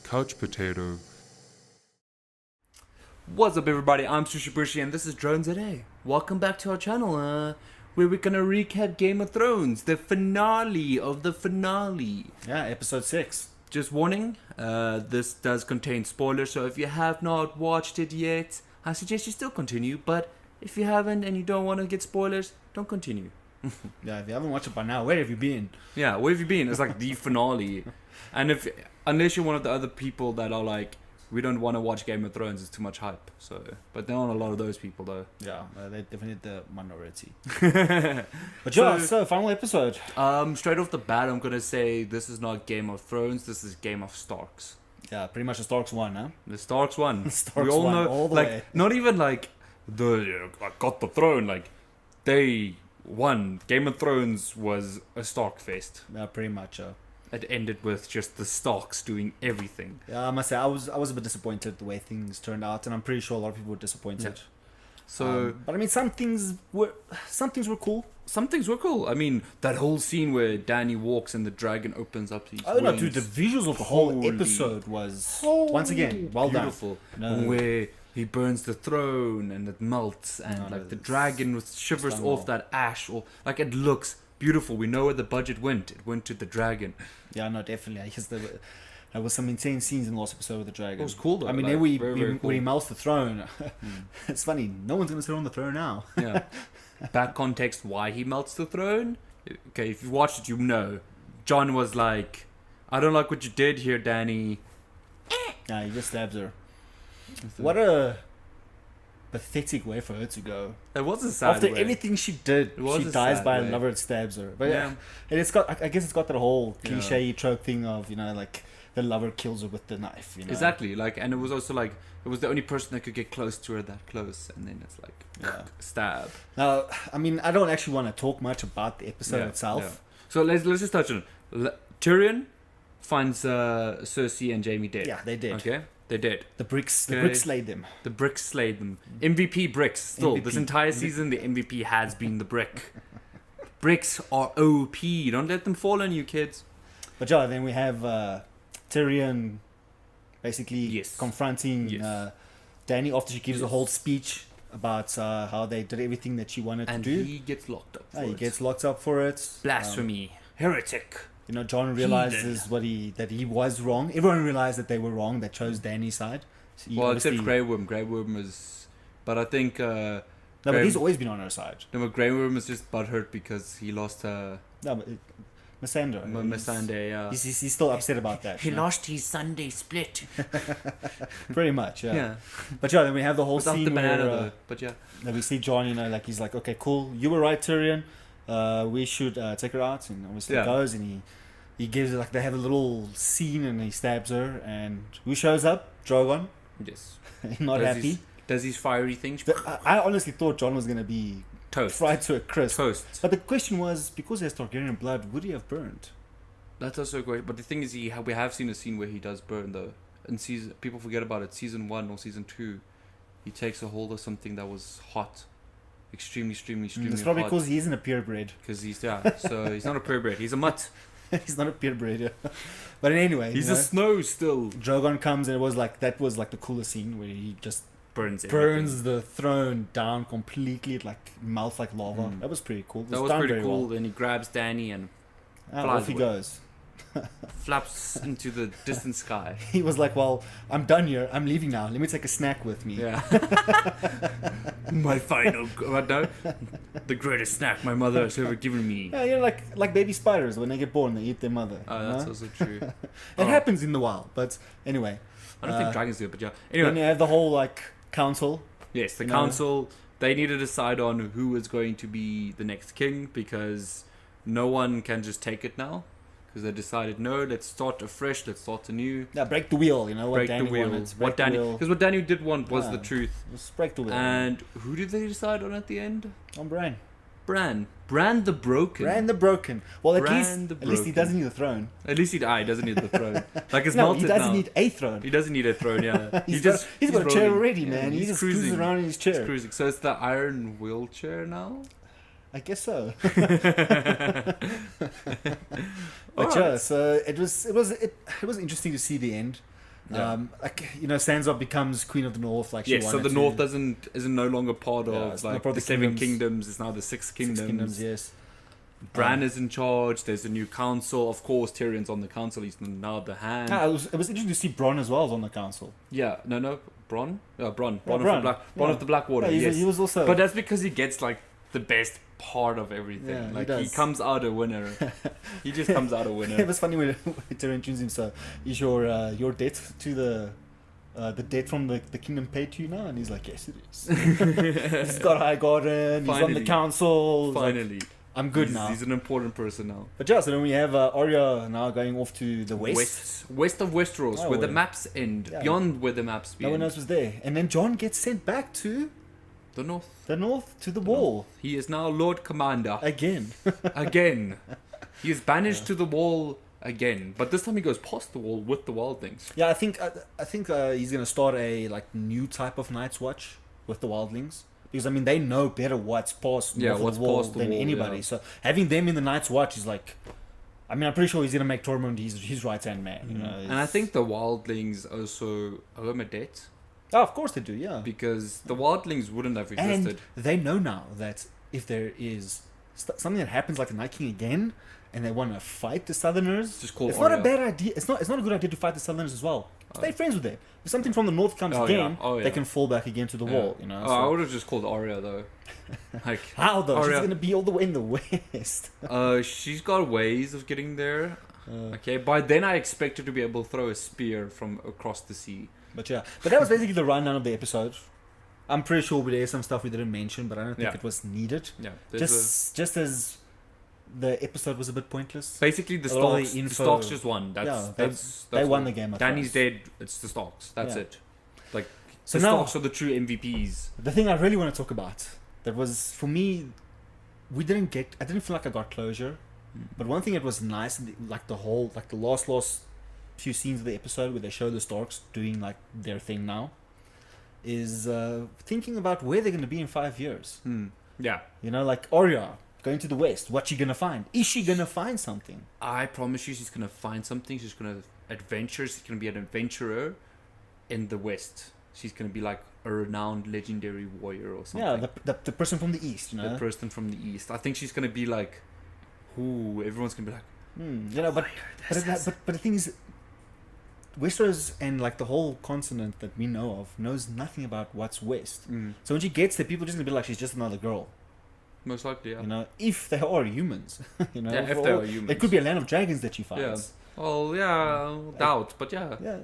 Couch potato. What's up, everybody? I'm ShushieBushie and this is DroneZA. Welcome back to our channel, where we're gonna recap Game of Thrones, the finale of the finale. Yeah, episode 6. Just warning, this does contain spoilers, so if you have not watched it yet, I suggest you still continue, but if you haven't and you don't want to get spoilers, don't continue. Yeah, if you haven't watched it by now, where have you been? Yeah, where have you been? It's like the finale. And unless you're one of the other people that are like, we don't want to watch Game of Thrones, it's too much hype. So, but there aren't a lot of those people though. Yeah, they're definitely the minority. But So- yeah, so final episode. Straight off the bat, I'm gonna say this is not Game of Thrones. This is Game of Starks. Yeah, pretty much the Starks won, huh? The Starks won. Starks we all won know, all the like, way. not even like I got the throne. Like, they won. Game of Thrones was a Stark fest. Yeah, pretty much. It ended with just the Starks doing everything. Yeah, I must say, I was a bit disappointed the way things turned out, and I'm pretty sure a lot of people were disappointed. Yeah. So, But I mean, some things were cool. some things were cool. I mean, that whole scene where Dany walks and the dragon opens up his Oh no, wings. dude, the visuals of the whole Holy- episode was once again well beautiful. done. No. Where he burns the throne and it melts and No, like the it's dragon with shivers done well. off that ash, or like it looks beautiful. We know where the budget went. It went to the dragon. Yeah, no, definitely. I guess there was some insane scenes in the last episode with the dragon. It was cool though. I mean, like, then we, very, we very when he cool. melts the throne, it's funny. No one's gonna sit on the throne now. Yeah. Back context why he melts the throne. Okay, if you watched it, you know. John was like, "I don't like what you did here, Dany." Yeah, he just stabs her. What a pathetic way for her to go. It was a sad After way. everything she did, It was she a dies sad by way. a lover that stabs her. But Yeah. and it's got. I guess it's got that whole Yeah. cliche trope thing of like the lover kills her with the knife. Exactly, like, and it was also like it was the only person that could get close to her that close, and then it's like Yeah. stab. Now, I mean, I don't actually want to talk much about the episode itself. Yeah. So let's just touch on it. Tyrion finds Cersei and Jaime dead. Yeah, they did. Okay, they did. The bricks Okay. slayed them. The bricks slayed them. MVP bricks. Still, this MVP. entire season, the MVP has been the brick. Bricks are OP. Don't let them fall on you, kids. But yeah, then we have Tyrion basically Yes. confronting Yes. Dany after she gives a Yes. whole speech about how they did everything that she wanted And to do. he gets locked up. For He it. gets locked up for it. Blasphemy. Heretic. John realizes that he was wrong. Everyone realized that they were wrong. That chose Dany's side. So he Well, except obviously- Grey Worm. Grey Worm is... But I think... No, but he's always been on her side. No, but Grey Worm is just butthurt because he lost No, but Missandei. Missandei, yeah. He's still upset about that. He you know? lost his Sunday split. Pretty much, yeah. Yeah. But yeah, then we have the whole Without scene the banana where though. But yeah. that we see John, like he's like, okay, cool, you were right, Tyrion. We should take her out, and obviously Yeah. he goes and he gives like they have a little scene and he stabs her, and who shows up? Drogon. Yes. Not happy. Does his fiery things. I honestly thought John was gonna be Toast. fried to a crisp. Toast. But the question was, because he has Targaryen blood, would he have burned? That's also great. But the thing is, we have seen a scene where he does burn though. In season, people forget about it. Season 1 or season 2, he takes a hold of something that was hot, extremely It's probably hot. because he isn't a purebred. Because he's so he's not a purebred. He's a mutt. He's not a purebred. Yeah. But anyway, He's a snow still. Drogon comes and that was like the coolest scene where he just Burns the throne down completely. It like melts like lava. Mm. That was pretty cool. That was done pretty very cool. well. Then he grabs Dany and Off he away. goes. flaps into the distant sky. He was like, "Well, I'm done here. I'm leaving now. Let me take a snack with me." Yeah. My final. What no? The greatest snack my mother has ever given me. Yeah, like baby spiders when they get born, they eat their mother. Oh, you that's know? also true. It happens in the wild, but anyway. I don't think dragons do it, but yeah. Then Anyway, you have the whole like council. yes, the you know. council, they need to decide on who is going to be the next king because no one can just take it now. Because they decided, no, let's start afresh, let's start anew. Yeah, break the wheel. What Break Dany the wheel. wanted. What Break the wheel. Because what Dany did want was Yeah. the truth. Just break the wheel. And who did they decide on at the end? on Bran. Bran. Bran the Broken. Bran the Broken. Well, at Bran least the at least he Broken. doesn't need a throne. At least he doesn't need the throne. Like it's No, melted he doesn't now. need a throne. He doesn't need a throne, yeah. He's got a chair rolling. already, Yeah, man. He he's just cruises around in his chair. He's cruising. So it's the iron wheelchair now? I guess so. Alright. But yeah, so it was interesting to see the end. Yeah. Sansa becomes Queen of the North. Like she Yes, so wanted the to. North isn't no longer part Yeah, of it's not like part of the the Seven kingdoms. Kingdoms. It's now the Six Kingdoms. 6 Kingdoms, yes. Bran is in charge. There's a new council. Of course, Tyrion's on the council. He's now the hand. It was interesting to see Bronn as well as on the council. Yeah, no, Bronn? Yeah, Bronn. Bronn, Bronn. of, the Bronn of the Blackwater, Yeah, yes. he was also. But that's because he gets like the best part of everything. Yeah, he like does. he comes out a winner. He just comes out a winner. It was funny when Tyrion introduced him. So, is your debt to the debt from the kingdom paid to you now? And he's like, yes, it is. He's got high garden. He's on Finally. the council. He's like, Finally. I'm good he's, now. He's an important person now. But yeah, so then we have Arya now going off to the west. West of Westeros, Oh, where the yeah. maps end. Yeah. Beyond where the maps No one end. else was there. And then Jon gets sent back to The North. the north, to the wall. He is now Lord Commander. Again. Again. He is banished to the wall again. But this time he goes past the wall with the wildlings. Yeah, I think he's gonna start a new type of Night's Watch with the wildlings, because I mean they know better what's past What's the wall past the than wall, anybody. yeah. So having them in the Night's Watch is like, I mean, I'm pretty sure he's gonna make Tormund his right hand man. You know, And I think the wildlings also owe him a debt. oh, of course they do, yeah. Because the wildlings wouldn't have existed. And they know now that if there is something that happens like the Night King again, and they want to fight the Southerners, Just call it's not a Arya. bad idea. It's not a good idea to fight the Southerners as well. Stay friends with them. If something from the North comes Oh, yeah. again, Oh, yeah. they can fall back again to the Yeah. wall. You know. Oh, I would have just called Arya though. Like, How though? She's Arya- gonna be all the way in the west. she's got ways of getting there. Uh, Okay, by then I expect her to be able to throw a spear from across the sea. But yeah, but that was basically the rundown of the episode. I'm pretty sure there's some stuff we didn't mention, but I don't think Yeah. it was needed. Yeah, there's Just as the episode was a bit pointless. basically the a lot of Starks. the The info- Starks just won. Yeah, That's they won all. the game. Danny's dead. It's the Starks. That's Yeah. it. Like So the now- Starks are the true MVPs. The thing I really want to talk about, that was for me, I didn't feel like I got closure. But one thing that was nice, like the last few scenes of the episode where they show the Starks doing like their thing now, is thinking about where they're going to be in 5 years. Yeah, You know, like Arya going to the west. What's she going to find? Is she going to find something? I promise you, she's gonna find something. She's gonna adventure. She's gonna be an adventurer in the West. She's gonna be like a renowned, legendary warrior or something. Yeah, the person from the east, you know. The person from the East. I think she's gonna be like, ooh, everyone's gonna be like, You know, but the thing is, Westeros and like the whole continent that we know of knows nothing about what's west. So when she gets there, people are just gonna be like, she's just another girl. most likely, yeah. You know, if they are humans. You know, Yeah, if for they all- are humans. it could be a land of dragons that she finds. Well, yeah, doubt, but yeah, Yeah,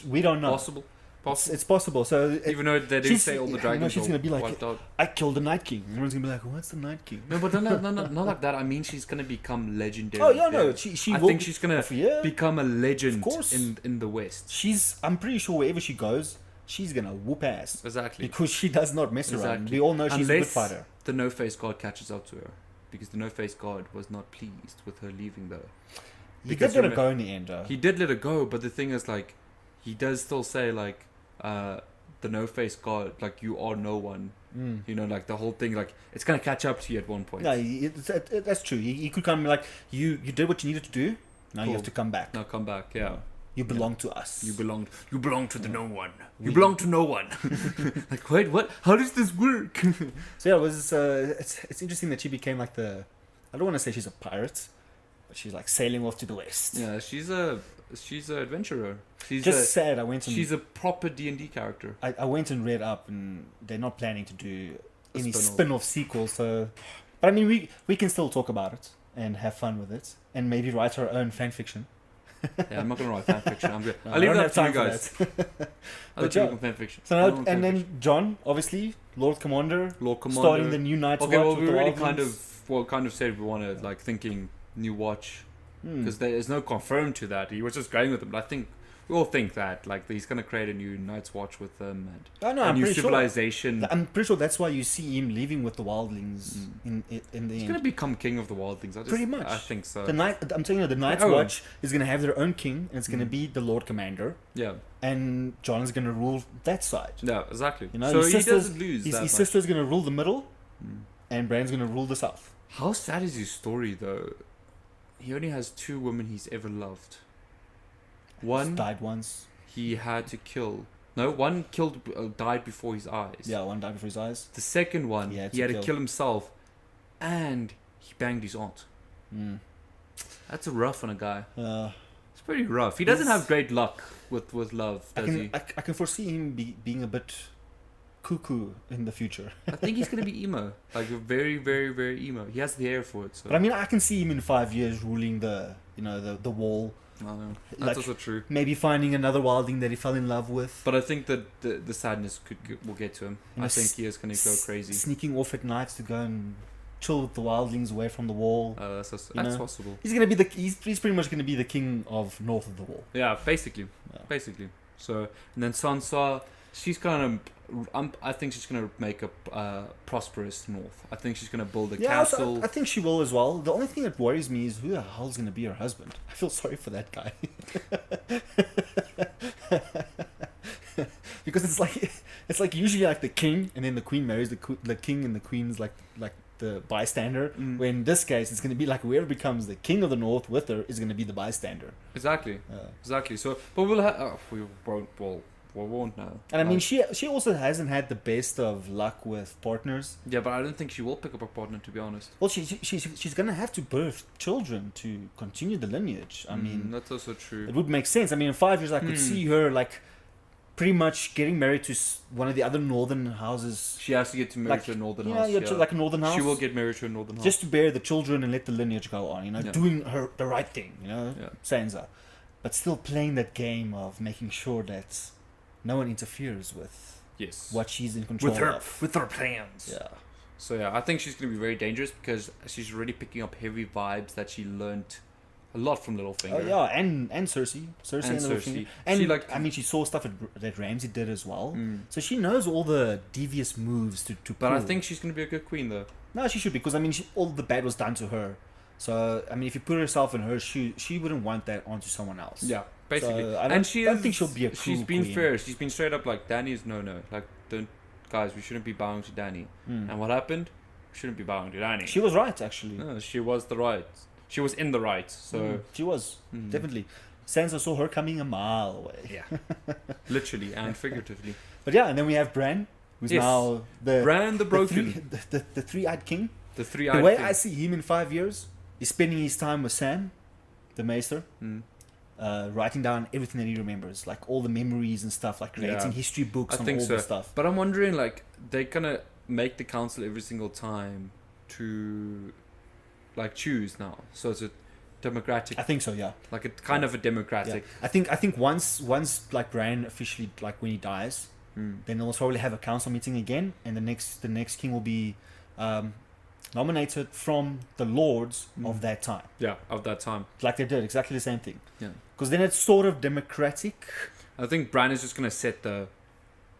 we don't know. possible. It's possible. So Even though they didn't she's- say all the you know, dragons she's are gonna be like, wiped out. I killed the Night King. And everyone's gonna be like, what's the Night King? No, but not like that. I mean, she's gonna become legendary. Oh yeah, no, there. she I will think she's gonna yeah. become a legend course. in the West. I'm pretty sure wherever she goes, she's gonna whoop ass. Exactly. Because she does not mess around. Exactly. We all know she's a good Unless fighter. the No-Face God catches up to her. Because the No-Face God was not pleased with her leaving though. He Because did let her remember- go in the end, though. He did let her go, but the thing is, like, he does still say, like, the No-Face God, like, you are no one. You know, like, the whole thing, like, it's going to catch up to you at one point. Yeah, that's true. He could come like, you did what you needed to do. Now you Cool. have to come back. Now come back, yeah. You belong to us. You belong to the no one. You belong to no one. Like, wait, what? How does this work? So yeah, it was. It's interesting that she became like the. I don't want to say she's a pirate, but she's like sailing off to the west. Yeah, she's a adventurer. Just sad. I went and She's a proper D&D character. I went and read up, and they're not planning to do A any spin-off. spin-off sequel. So, but I mean, we can still talk about it and have fun with it, and maybe write our own fan fiction. Yeah, I'm not gonna write fan fiction. I'm good. No, I'll leave I don't that to you have time guys. for that. I'll let yeah. you make fan fiction. So I now, don't want and fan then John, obviously, Lord Commander, Lord Commander. starting the new Night's Okay, Watch well, with we the already Wildlings. kind of said we wanted like thinking new watch Hmm. because there is no confirmed to that. He was just going with them, but I think we all think that like he's gonna create a new Night's Watch with them and I know, a I'm new pretty civilization. sure. I'm pretty sure that's why you see him leaving with the Wildlings in the He's end. gonna become king of the Wildlings. Pretty much. I think so. I'm telling you, the Night's Oh. Watch is gonna have their own king, and it's gonna be the Lord Commander, Yeah, and John is gonna rule that side. yeah, exactly. You know, so his he sisters- doesn't lose His that much. sister's gonna rule the middle, and Bran's gonna rule the south. How sad is his story though? He only has 2 women he's ever loved. He's One, died once. he had to kill. No, one died before his eyes. Yeah, one died before his eyes. The second one, He he had had to to kill himself, and he banged his aunt. Mm. That's a rough on a guy. Uh, It's pretty rough. He doesn't have great luck with love, does he? I can foresee him being a bit cuckoo in the future. I think he's gonna be emo, like very, very, very emo. He has the hair for it. So. But I mean, I can see him in 5 years ruling the wall. I don't know. That's Like- also true. Maybe finding another wildling that he fell in love with. But I think that the sadness will get to him. You know, I think he is gonna go crazy. Sneaking off at nights to go and chill with the wildlings away from the wall. That's You know? possible. He's gonna be he's pretty much gonna be the king of north of the wall. Yeah, basically. Yeah. Basically. So, and then Sansa, she's kind of. I think she's gonna make a prosperous north. I think she's gonna build a castle. I think she will as well. The only thing that worries me is who the hell's gonna be her husband. I feel sorry for that guy. Because it's like usually like the king and then the queen marries the king and the queen's like the bystander. Mm. When in this case it's gonna be like whoever becomes the king of the north with her is gonna be the bystander. Exactly. Exactly. So, but we'll have. We won't know. And I mean, she also hasn't had the best of luck with partners. Yeah, but I don't think she will pick up a partner, to be honest. Well, she's gonna have to birth children to continue the lineage. I mean, that's also true. it would make sense. I mean, in 5 years, I could see her like pretty much getting married to one of the other northern houses. She has to get married to a northern house. Yeah, like a northern house. She will get married to a northern house. Just to bear the children and let the lineage go on. Yeah. Doing the right thing. Yeah. Sansa, but still playing that game of making sure that no one interferes with what she's in control of. With her plans. Yeah. So yeah, I think she's gonna be very dangerous because she's already picking up heavy vibes that she learned a lot from Littlefinger. Oh yeah, and Cersei, and Littlefinger, and she saw stuff that Ramsay did as well. So she knows all the devious moves to pull. But I think she's gonna be a good queen though. No, she should be because I mean all the bad was done to her. So I mean, if you put herself in her shoes, she wouldn't want that onto someone else. Yeah, basically. So, I don't think she'll be a cool She's been queen. fair. She's been straight up like Dany's no. Like don't guys, we shouldn't be bowing to Dany. And what happened? We shouldn't be bowing to Dany. She was right actually. No, she was the right. She was in the right. So she was definitely. Sansa saw her coming a mile away. Yeah, literally and figuratively. But yeah, and then we have Bran, who's now Bran the Broken, the three-eyed king. The three-eyed. The way king. I see him in 5 years is spending his time with Sam, the Maester, writing down everything that he remembers, like all the memories and stuff, like creating history books on all the stuff. But I'm wondering, like, they're gonna make the council every single time to, like, choose now. So it's a democratic. I think so, yeah. Like a kind of a democratic. Yeah. I think once like Bran officially, like when he dies, then they'll probably have a council meeting again, and the next king will be nominated from the lords of that time. Yeah, of that time. Like they did exactly the same thing. Yeah. Because then it's sort of democratic. I think Bran is just gonna set the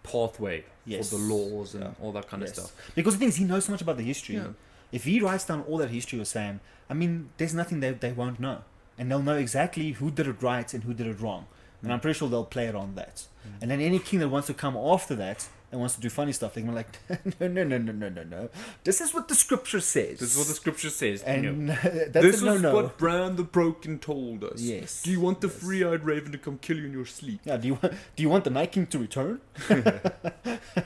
pathway for the laws and all that kind of stuff. Because the thing is, he knows so much about the history. Yeah. If he writes down all that history with Sam, I mean, there's nothing they won't know. And they'll know exactly who did it right and who did it wrong. And I'm pretty sure they'll play it on that. And then any king that wants to come after that and wants to do funny stuff, they can be like, no. This is what the scripture says. This is what the scripture says. And that's this a is no-no. what Bran the Broken told us. Yes. Do you want the three-eyed raven to come kill you in your sleep? Yeah. Do you want the Night King to return?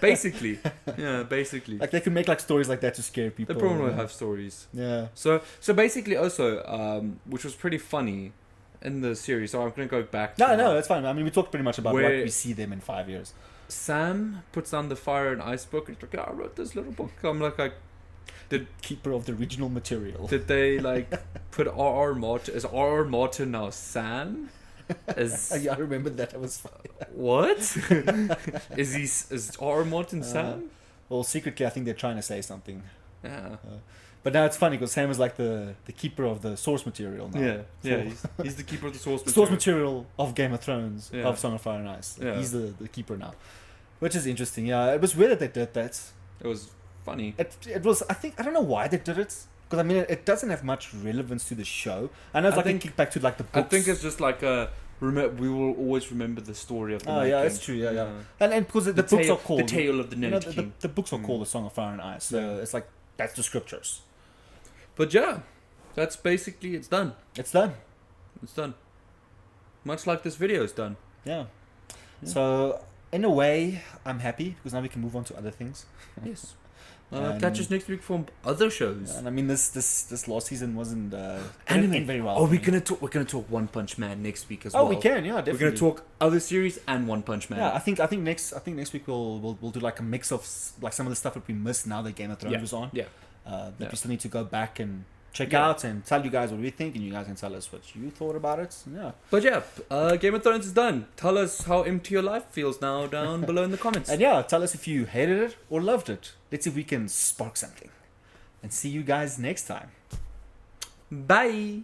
Basically. Yeah, basically. Like they could make like stories like that to scare people. They probably have stories. Yeah. So basically also, which was pretty funny in the series. So I'm going to go back. No, that's fine. I mean, we talked pretty much about what Where- we see them in 5 years. Sam puts down the fire and ice book. And he's like, yeah, I wrote this little book. I'm like, Keeper of the original material. did they like put R.R. Martin? Is R.R. Martin now Sam? Yeah, I remember that. It was funny. What? is R.R. Martin Sam? Well, secretly, I think they're trying to say something. Yeah. But now it's funny because Sam is like the keeper of the source material now. Yeah. He's the keeper of the source material. Source material of Game of Thrones, Yeah. of Song of Fire and Ice. Yeah. He's the keeper now. Which is interesting. Yeah, it was weird that they did that. It was funny. It was, I don't know why they did it. Because, I mean, it doesn't have much relevance to the show. I know it's I like think- a kickback to like the books. I think it's just like we will always remember the story of the Night yeah, King. that's true. Yeah. And because the books tale, are called... the tale of the you Night know, King. the books are called The Song of Fire and Ice. So it's like, that's the scriptures. But yeah, that's basically it's done. It's done. It's done. Much like this video is done. Yeah. So in a way, I'm happy because now we can move on to other things. Yes. And- Catch us next week for other shows. And I mean, this last season wasn't Anime. didn't end very well. Oh, for me. we're gonna talk One Punch Man next week as Oh, well. we can, yeah, definitely. We're gonna talk other series and One Punch Man. Yeah, I think next week we'll do like a mix of like some of the stuff that we missed now that Game of Thrones was on. Yeah. That Yeah. we still need to go back and check Yeah. out and tell you guys what we think, and you guys can tell us what you thought about it. Yeah. But yeah, Game of Thrones is done. Tell us how empty your life feels now down below in the comments. And yeah, tell us if you hated it or loved it. Let's see if we can spark something. And see you guys next time. Bye.